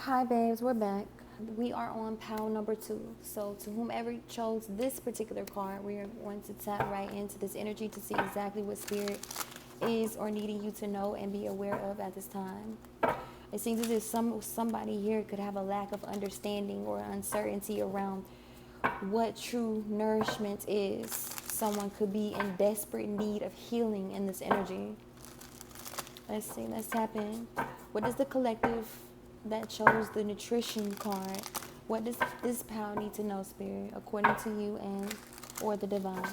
Hi, babes, we're back. We are on pile number 2. So, to whomever chose this particular card, we are going to tap right into this energy to see exactly what spirit is or needing you to know and be aware of at this time. It seems as if somebody here could have a lack of understanding or uncertainty around what true nourishment is. Someone could be in desperate need of healing in this energy. Let's see, let's tap in. What does the collective that chose the nutrition card, what does this pal need to know, spirit, according to you and or the divine?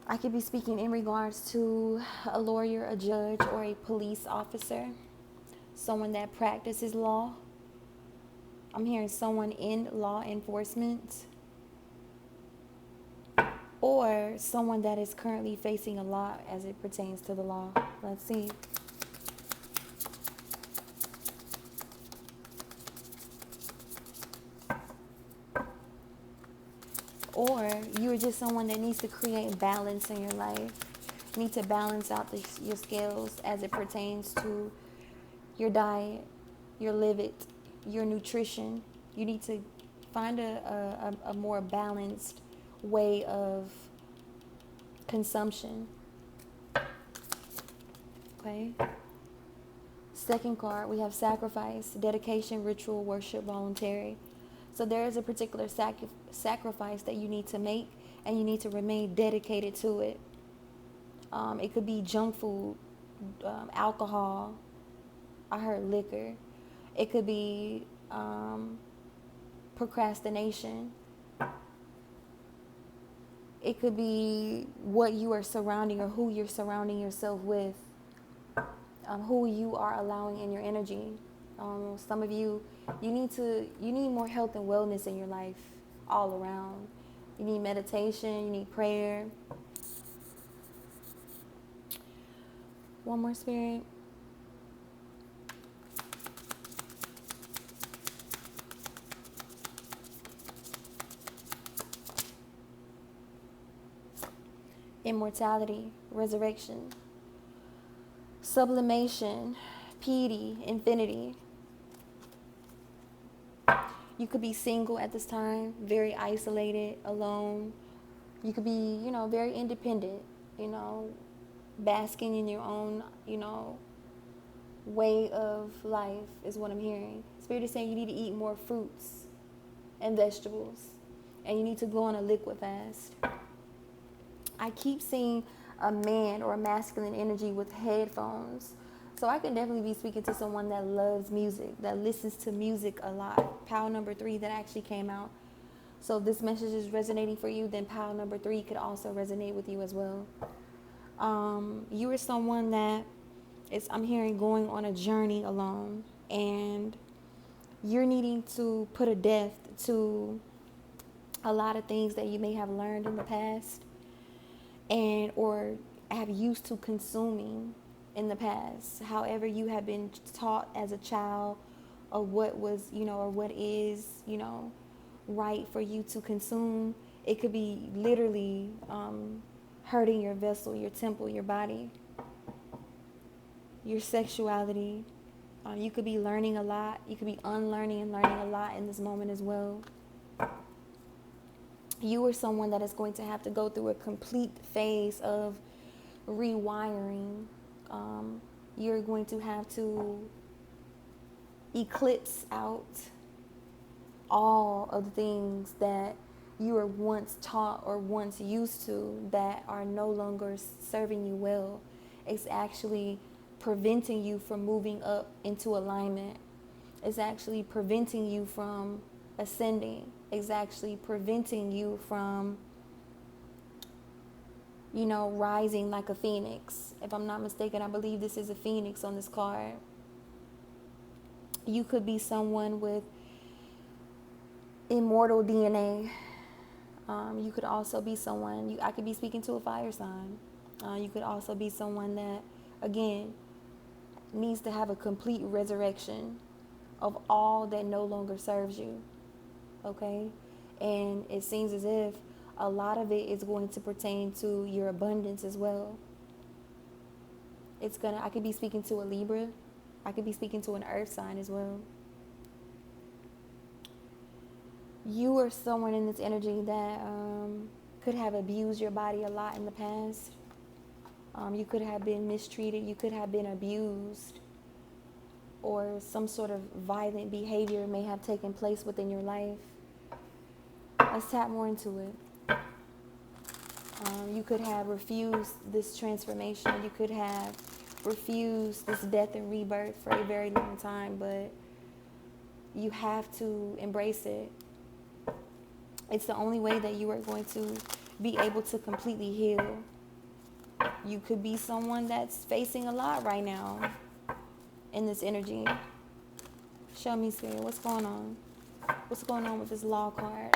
I could be speaking in regards to a lawyer, a judge, or a police officer, someone that practices law. I'm hearing someone in law enforcement, or someone that is currently facing a lot as it pertains to the law. Let's see. Or you're just someone that needs to create balance in your life. You need to balance out your scales as it pertains to your diet, your livid, your nutrition. You need to find a more balanced way of consumption. Okay? Second card, we have sacrifice, dedication, ritual, worship, voluntary. So there is a particular sacrifice that you need to make, and you need to remain dedicated to it. It could be junk food, alcohol. I heard liquor. It could be procrastination. It could be what you are surrounding or who you're surrounding yourself with, who you are allowing in your energy. Some of you, you need more health and wellness in your life all around. You need meditation, you need prayer. One more, spirit. Immortality, resurrection, sublimation, piety, infinity. You could be single at this time, very isolated, alone. You could be, very independent, basking in your own, way of life is what I'm hearing. Spirit is saying you need to eat more fruits and vegetables, and you need to go on a liquid fast. I keep seeing a man or a masculine energy with headphones. So I can definitely be speaking to someone that loves music, that listens to music a lot. Pile number 3 that actually came out. So if this message is resonating for you, then pile number 3 could also resonate with you as well. You are someone that I'm hearing going on a journey alone, and you're needing to put a depth to a lot of things that you may have learned in the past and or have used to consuming in the past. However you have been taught as a child of what was, or what is, right for you to consume. It could be literally hurting your vessel, your temple, your body, your sexuality. You could be learning a lot. You could be unlearning and learning a lot in this moment as well. You are someone that is going to have to go through a complete phase of rewiring. You're going to have to eclipse out all of the things that you were once taught or once used to that are no longer serving you well. It's actually preventing you from moving up into alignment. It's actually preventing you from ascending. It's actually preventing you from, rising like a phoenix. If I'm not mistaken, I believe this is a phoenix on this card. You could be someone with immortal DNA. You could also be someone, I could be speaking to a fire sign. You could also be someone that, again, needs to have a complete resurrection of all that no longer serves you. Okay? And it seems as if a lot of it is going to pertain to your abundance as well. I could be speaking to a Libra. I could be speaking to an earth sign as well. You are someone in this energy that could have abused your body a lot in the past. You could have been mistreated. You could have been abused. Or some sort of violent behavior may have taken place within your life. Let's tap more into it. You could have refused this transformation. You could have refused this death and rebirth for a very long time, but you have to embrace it. It's the only way that you are going to be able to completely heal. You could be someone that's facing a lot right now in this energy. Show me, Spirit, what's going on? What's going on with this Law card?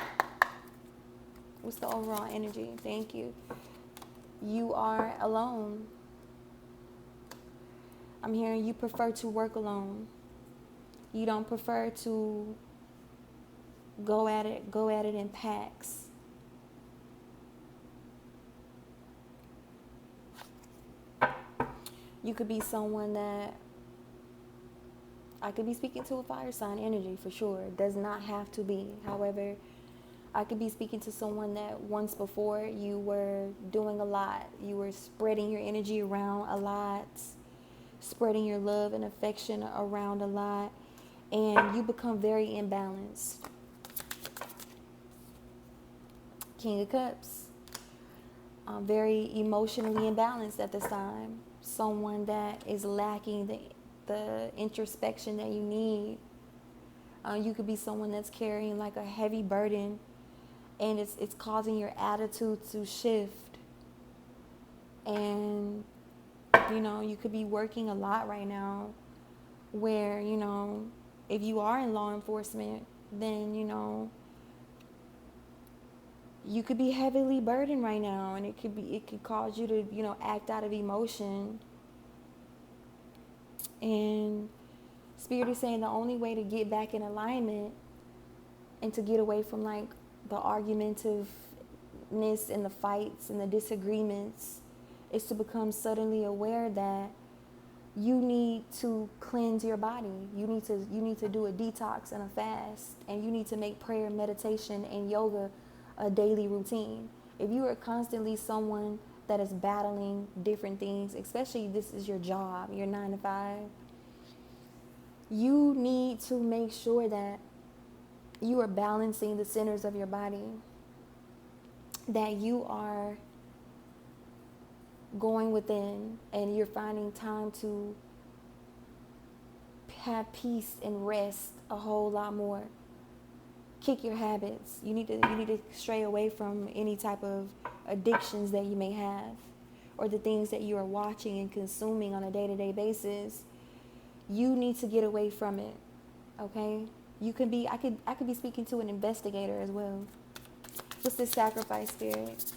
What's the overall energy? Thank you. You are alone. I'm hearing you prefer to work alone. You don't prefer to go at it in packs. You could be someone that, I could be speaking to a fire sign energy for sure. It does not have to be. However, I could be speaking to someone that once before you were doing a lot. You were spreading your energy around a lot, spreading your love and affection around a lot, and you become very imbalanced. King of Cups. Very emotionally imbalanced at this time. Someone that is lacking the introspection that you need. You could be someone that's carrying like a heavy burden, and it's causing your attitude to shift. And you could be working a lot right now where, if you are in law enforcement, then, you could be heavily burdened right now, and it could cause you to, act out of emotion. And Spirit is saying the only way to get back in alignment and to get away from like the argumentiveness and the fights and the disagreements is to become suddenly aware that you need to cleanse your body. You need to do a detox and a fast, and you need to make prayer, meditation, and yoga a daily routine. If you are constantly someone that is battling different things, especially this is your job, your 9 to 5, you need to make sure that you are balancing the centers of your body, that you are going within and you're finding time to have peace and rest a whole lot more. Kick your habits. You need to stray away from any type of addictions that you may have, or the things that you are watching and consuming on a day-to-day basis. You need to get away from it. Okay? I could be speaking to an investigator as well. What's this sacrifice, Spirit?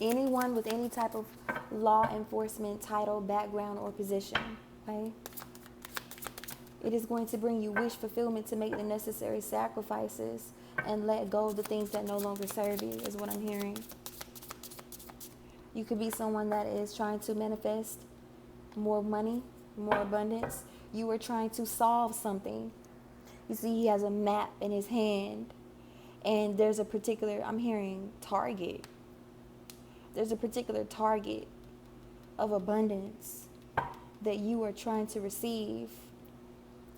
Anyone with any type of law enforcement title, background, or position. Okay? It is going to bring you wish fulfillment to make the necessary sacrifices and let go of the things that no longer serve you, is what I'm hearing. You could be someone that is trying to manifest more money, more abundance. You are trying to solve something. You see, he has a map in his hand, and there's a particular, I'm hearing, target. There's a particular target of abundance that you are trying to receive.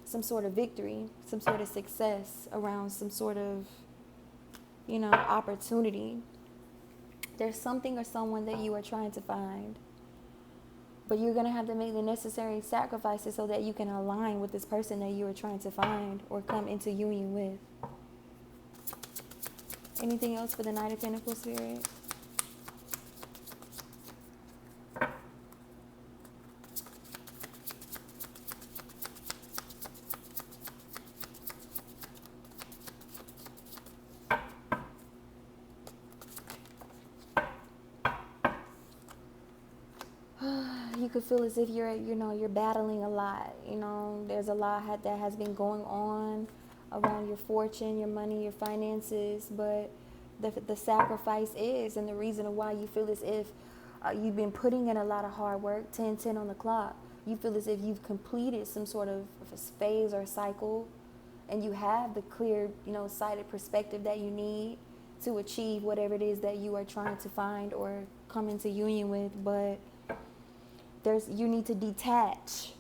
Some sort of victory, some sort of success around some sort of, opportunity. There's something or someone that you are trying to find. But you're going to have to make the necessary sacrifices so that you can align with this person that you are trying to find or come into union with. Anything else for the Knight of Pentacles, Spirit? You could feel as if you're battling a lot. There's a lot that has been going on around your fortune, your money, your finances, but the sacrifice is, and the reason why you feel as if you've been putting in a lot of hard work, 10:10 on the clock. You feel as if you've completed some sort of phase or cycle, and you have the clear, sighted perspective that you need to achieve whatever it is that you are trying to find or come into union with. But you need to detach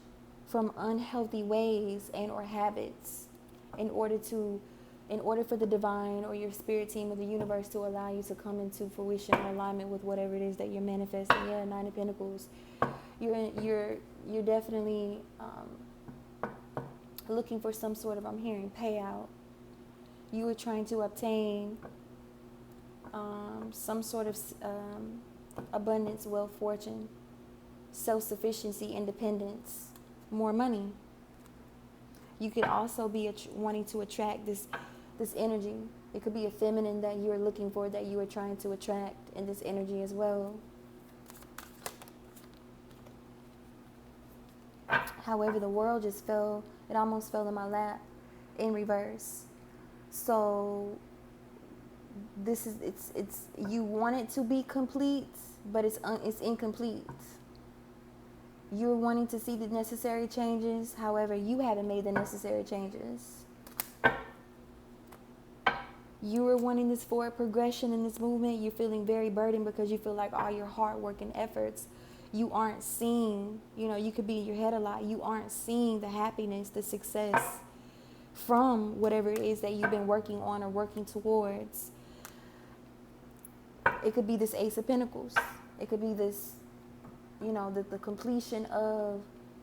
from unhealthy ways and or habits in order for the divine or your spirit team or the universe to allow you to come into fruition or alignment with whatever it is that you're manifesting. Yeah, Nine of Pentacles. You're definitely looking for some sort of, I'm hearing, payout. You were trying to obtain some sort of abundance, wealth, fortune, self-sufficiency, independence, more money. You could also be wanting to attract this energy. It could be a feminine that you're looking for, that you are trying to attract in this energy as well. However, the world just it almost fell in my lap in reverse. So it's you want it to be complete, but it's incomplete. You're wanting to see the necessary changes. However, you haven't made the necessary changes. You are wanting this forward progression in this movement. You're feeling very burdened because you feel like all your hard work and efforts, you aren't seeing, you could be in your head a lot. You aren't seeing the happiness, the success from whatever it is that you've been working on or working towards. It could be this Ace of Pentacles. It could be this, the completion of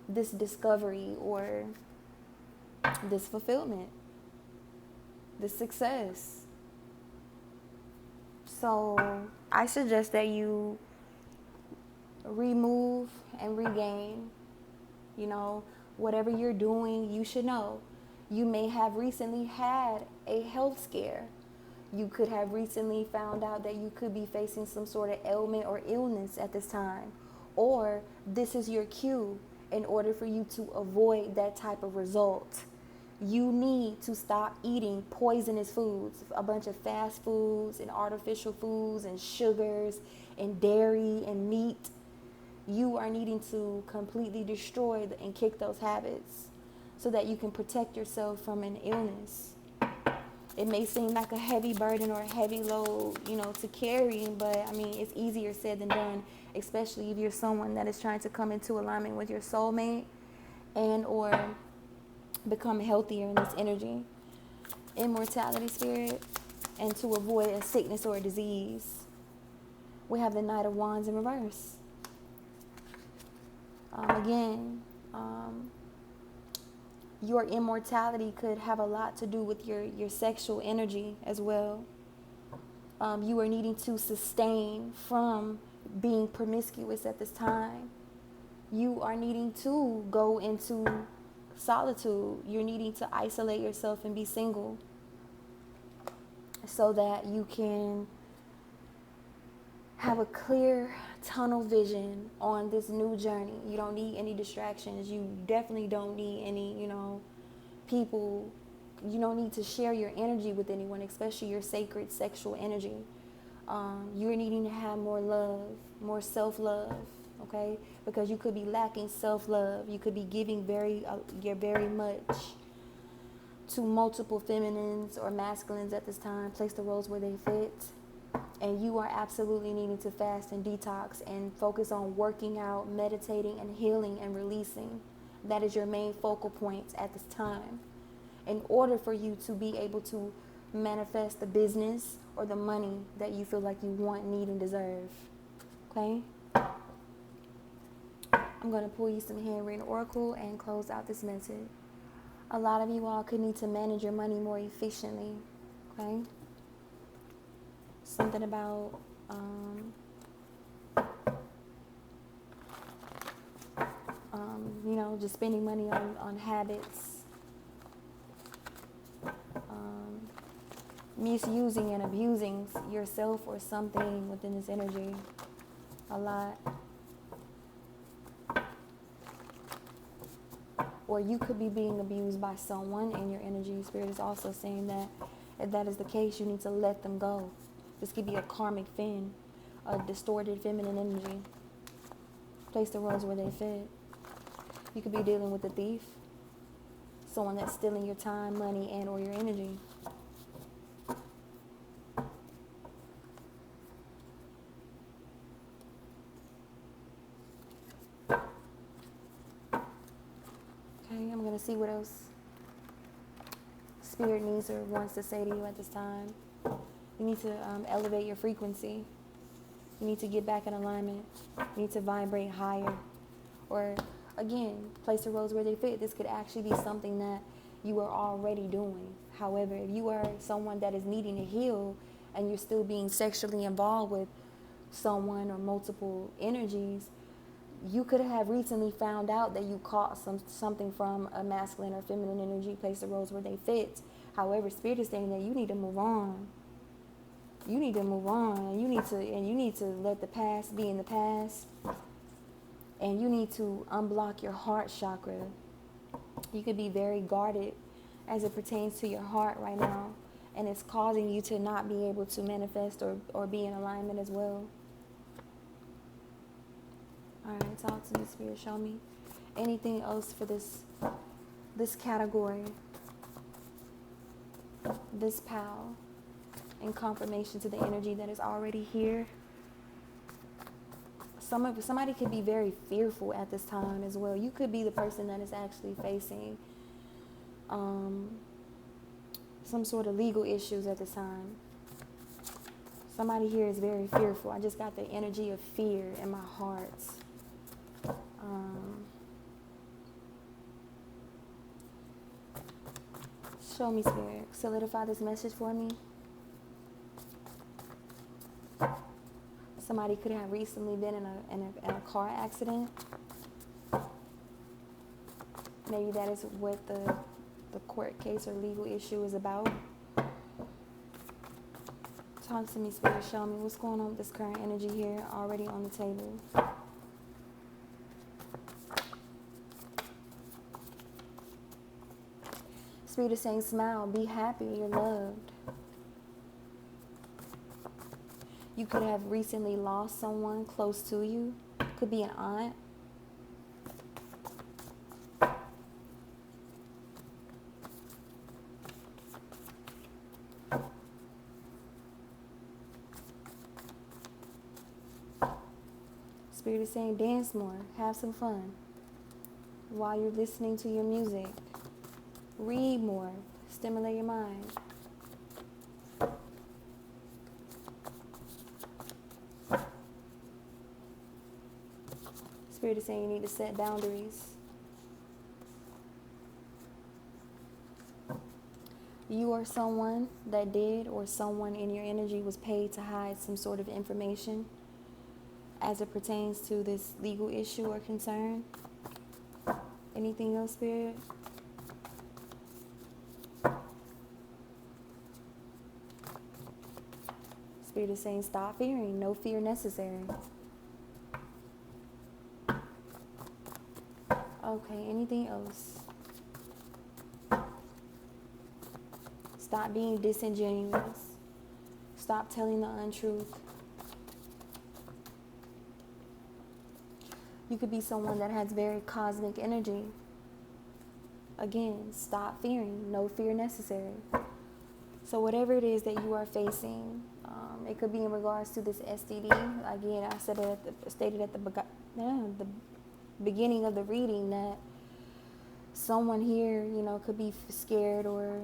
this discovery or this fulfillment, this success. So I suggest that you remove and regain, whatever you're doing. You should know. You may have recently had a health scare. You could have recently found out that you could be facing some sort of ailment or illness at this time. Or this is your cue in order for you to avoid that type of result. You need to stop eating poisonous foods, a bunch of fast foods and artificial foods and sugars and dairy and meat. You are needing to completely destroy and kick those habits so that you can protect yourself from an illness. It may seem like a heavy burden or a heavy load, to carry, but it's easier said than done, especially if you're someone that is trying to come into alignment with your soulmate and or become healthier in this energy. Immortality, spirit, and to avoid a sickness or a disease. We have the Knight of Wands in reverse. Your immortality could have a lot to do with your sexual energy as well. You are needing to sustain from being promiscuous at this time. You are needing to go into solitude. You're needing to isolate yourself and be single so that you can have a clear tunnel vision on this new journey. You don't need any distractions. You definitely don't need any, people. You don't need to share your energy with anyone, especially your sacred sexual energy. You're needing to have more love, more self-love, okay? Because you could be lacking self-love. You could be giving very much to multiple feminines or masculines at this time. Place the roles where they fit. And you are absolutely needing to fast and detox and focus on working out, meditating, and healing and releasing. That is your main focal points at this time in order for you to be able to manifest the business or the money that you feel like you want, need, and deserve. Okay? I'm going to pull you some handwritten oracle and close out this message. A lot of you all could need to manage your money more efficiently. Okay? Something about just spending money on habits, misusing and abusing yourself or something within this energy a lot. or you could be being abused by someone in your energy. Spirit is also saying that if that is the case, you need to let them go. This could be a karmic fin, a distorted feminine energy. Place the roles where they fit. You could be dealing with a thief, someone that's stealing your time, money, and or your energy. Okay, I'm going to see what else Spirit needs or wants to say to you at this time. You need to elevate your frequency. You need to get back in alignment. You need to vibrate higher. Or, again, place the roles where they fit. This could actually be something that you are already doing. However, if you are someone that is needing to heal and you're still being sexually involved with someone or multiple energies, you could have recently found out that you caught something from a masculine or feminine energy. Place the roles where they fit. However, Spirit is saying that you need to move on. You need to move on, and you need to let the past be in the past. And you need to unblock your heart chakra. You could be very guarded as it pertains to your heart right now, and it's causing you to not be able to manifest or be in alignment as well. All right, talk to me, Spirit. Show me anything else for this category, this pal, in confirmation to the energy that is already here. Somebody could be very fearful at this time as well. You could be the person that is actually facing some sort of legal issues at this time. Somebody here is very fearful. I just got the energy of fear in my heart. Show me, Spirit. Solidify this message for me. Somebody could have recently been in a car accident. Maybe that is what the court case or legal issue is about. Talk to me, Spirit. Show me what's going on with this current energy here already on the table. Spirit is saying, smile, be happy, you're loved. You could have recently lost someone close to you. Could be an aunt. Spirit is saying, dance more, have some fun while you're listening to your music. Read more, stimulate your mind. Spirit is saying you need to set boundaries. You are someone that did, or someone in your energy was paid to hide some sort of information as it pertains to this legal issue or concern. Anything else, Spirit? Spirit is saying stop fearing, no fear necessary. Okay, anything else? Stop being disingenuous. Stop telling the untruth. You could be someone that has very cosmic energy. Again, stop fearing, no fear necessary. So whatever it is that you are facing, it could be in regards to this STD. Again, I stated at the beginning of the reading that someone here, could be scared or,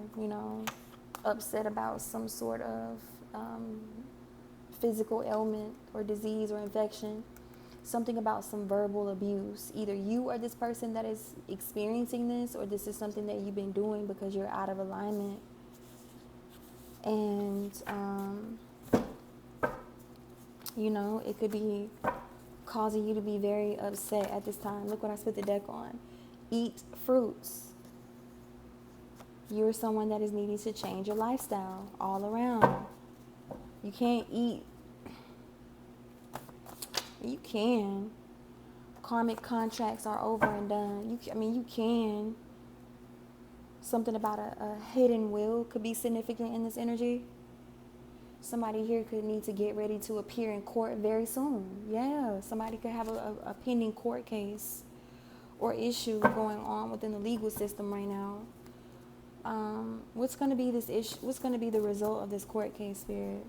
upset about some sort of physical ailment or disease or infection. Something about some verbal abuse. Either you are this person that is experiencing this, or this is something that you've been doing because you're out of alignment. And, it could be causing you to be very upset at this time. Look what I split the deck on. Eat fruits. You're someone that is needing to change your lifestyle all around. You can't eat. You can. Karmic contracts are over and done. You can. Something about a hidden will could be significant in this energy. Somebody here could need to get ready to appear in court very soon. Yeah, somebody could have a pending court case or issue going on within the legal system right now. What's going to be this issue? What's going to be the result of this court case, Spirit?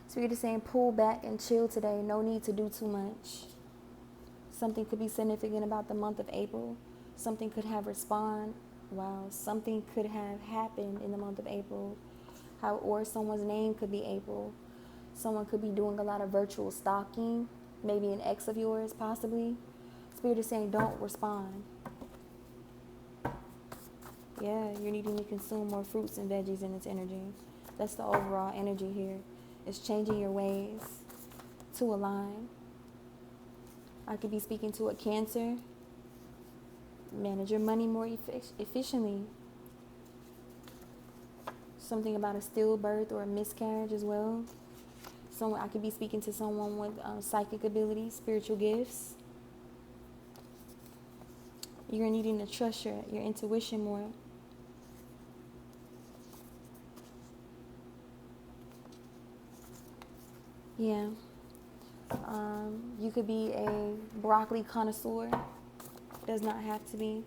Spirit is saying pull back and chill today. No need to do too much. Something could be significant about the month of April. Something could have respond. Wow, something could have happened in the month of April. Or someone's name could be April. Someone could be doing a lot of virtual stalking. Maybe an ex of yours, possibly. Spirit is saying don't respond. Yeah, you're needing to consume more fruits and veggies in this energy. That's the overall energy here. It's changing your ways to align. I could be speaking to a Cancer. Manage your money more efficiently. Something about a stillbirth or a miscarriage as well. I could be speaking to someone with psychic abilities, spiritual gifts. You're needing to trust your intuition more. Yeah. You could be a broccoli connoisseur. Does not have to be.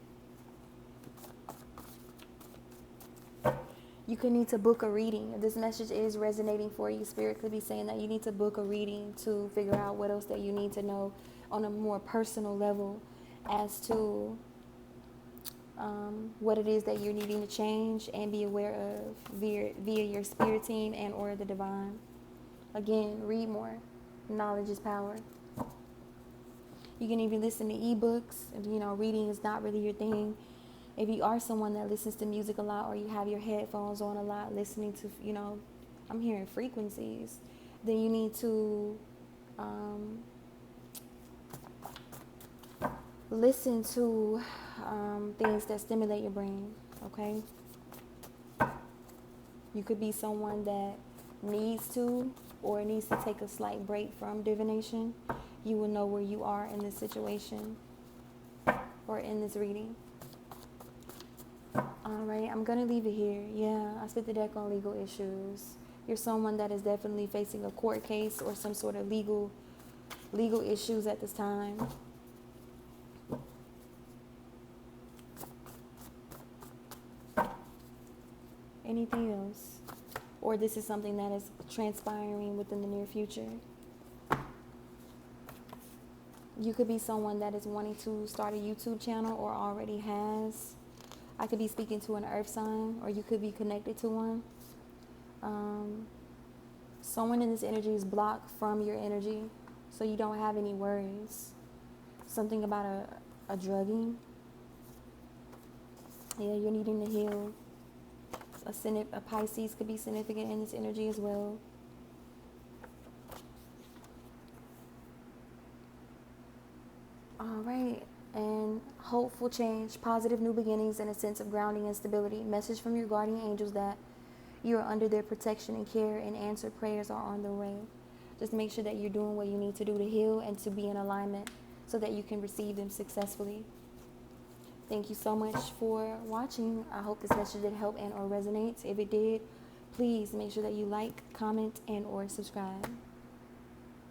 You could need to book a reading. If this message is resonating for you, Spirit could be saying that you need to book a reading to figure out what else that you need to know on a more personal level as to what it is that you're needing to change and be aware of via your spirit team and or the divine. Again, read more. Knowledge is power. You can even listen to ebooks. If, reading is not really your thing. If you are someone that listens to music a lot or you have your headphones on a lot, listening to, I'm hearing frequencies, then you need to listen to things that stimulate your brain, okay? You could be someone that needs to or needs to take a slight break from divination. You will know where you are in this situation or in this reading. All right, I'm going to leave it here. Yeah, I split the deck on legal issues. You're someone that is definitely facing a court case or some sort of legal issues at this time. Anything else? Or this is something that is transpiring within the near future. You could be someone that is wanting to start a YouTube channel or already has. I could be speaking to an earth sign, or you could be connected to one. Someone in this energy is blocked from your energy, so you don't have any worries. Something about a drugging. Yeah, you're needing to heal. A Pisces could be significant in this energy as well. All right. And hopeful change, positive new beginnings, and a sense of grounding and stability. Message from your guardian angels that you are under their protection and care, and answered prayers are on their way. Just make sure that you're doing what you need to do to heal and to be in alignment so that you can receive them successfully. Thank you so much for watching. I hope this message did help and or resonate. If it did, please make sure that you like, comment, and or subscribe.